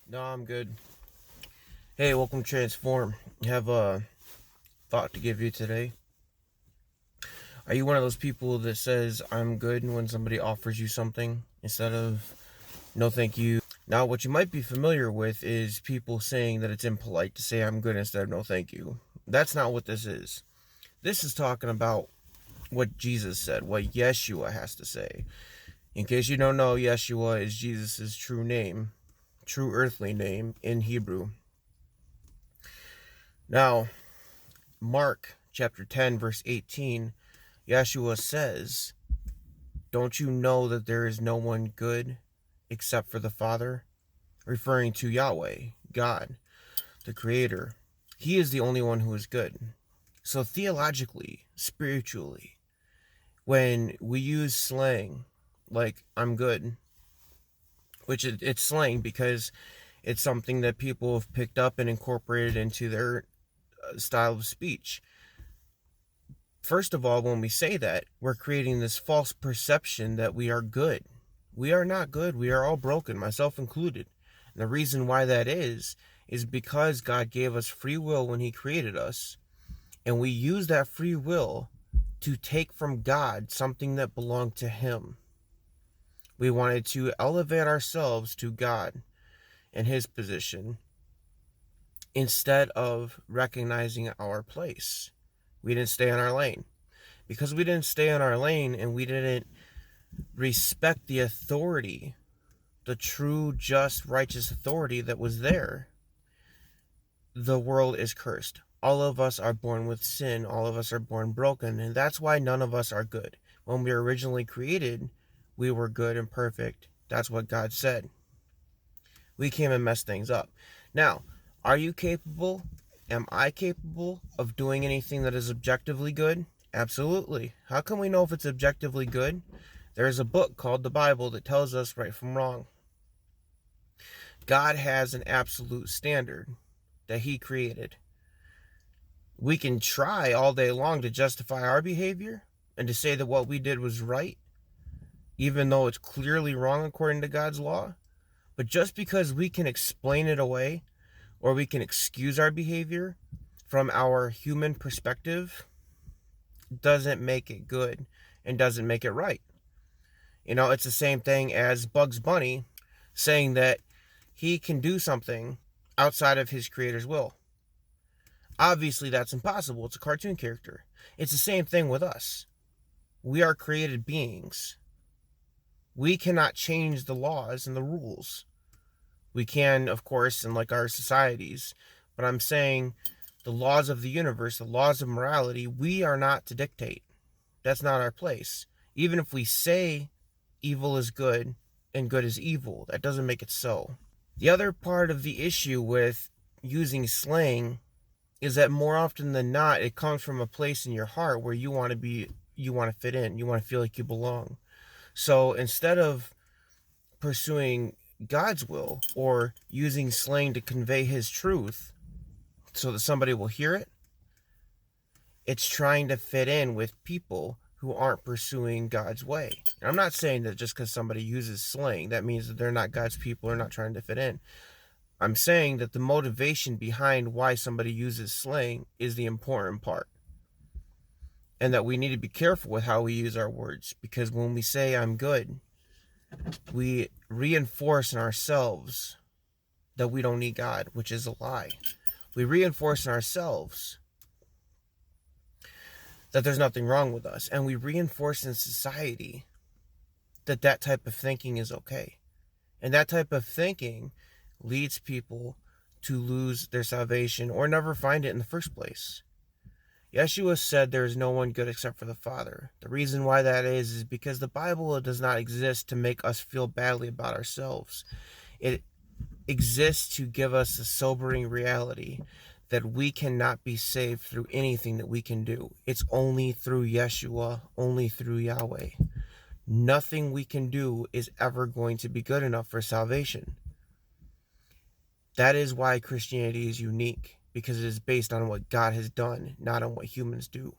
No, I'm good. Hey, welcome to Transform. I have a thought to give you today. Are you one of those people that says, I'm good when somebody offers you something instead of, no thank you? Now, what you might be familiar with is people saying that it's impolite to say, I'm good instead of no thank you. That's not what this is. This is talking about what Jesus said, what Yeshua has to say. In case you don't know, Yeshua is Jesus' true name, true earthly name in Hebrew. Now, Mark chapter 10, verse 18, Yeshua says, don't you know that there is no one good except for the Father? Referring to Yahweh, God, the Creator. He is the only one who is good. So theologically, spiritually, when we use slang like I'm good, which it's slang because it's something that people have picked up and incorporated into their style of speech. First of all, when we say that, we're creating this false perception that we are good. We are not good. We are all broken, myself included. And the reason why that is because God gave us free will when He created us, and we use that free will to take from God something that belonged to Him. We wanted to elevate ourselves to God and His position instead of recognizing our place. We didn't stay in our lane. Because we didn't stay in our lane and we didn't respect the authority, the true, just, righteous authority that was there, the world is cursed. All of us are born with sin. All of us are born broken. And that's why none of us are good. When we were originally created, we were good and perfect. That's what God said. We came and messed things up. Now, are you capable? Am I capable of doing anything that is objectively good? Absolutely. How can we know if it's objectively good? There's a book called the Bible that tells us right from wrong. God has an absolute standard that He created. We can try all day long to justify our behavior and to say that what we did was right, even though it's clearly wrong according to God's law. But just because we can explain it away or we can excuse our behavior from our human perspective doesn't make it good and doesn't make it right. You know, it's the same thing as Bugs Bunny saying that he can do something outside of his creator's will. Obviously, that's impossible. It's a cartoon character. It's the same thing with us. We are created beings. We cannot change the laws and the rules. We can, of course, in like our societies, but I'm saying the laws of the universe, the laws of morality, we are not to dictate. That's not our place. Even if we say evil is good and good is evil, that doesn't make it so. The other part of the issue with using slang is that more often than not, it comes from a place in your heart where you want to fit in, you want to feel like you belong. So instead of pursuing God's will or using slang to convey His truth so that somebody will hear it, it's trying to fit in with people who aren't pursuing God's way. And I'm not saying that just because somebody uses slang, that means that they're not God's people or not trying to fit in. I'm saying that the motivation behind why somebody uses slang is the important part. And that we need to be careful with how we use our words. Because when we say I'm good, we reinforce in ourselves that we don't need God, which is a lie. We reinforce in ourselves that there's nothing wrong with us. And we reinforce in society that that type of thinking is okay. And that type of thinking leads people to lose their salvation or never find it in the first place. Yeshua said there is no one good except for the Father. The reason why that is because the Bible does not exist to make us feel badly about ourselves. It exists to give us a sobering reality that we cannot be saved through anything that we can do. It's only through Yeshua, only through Yahweh. Nothing we can do is ever going to be good enough for salvation. That is why Christianity is unique, because it is based on what God has done, not on what humans do.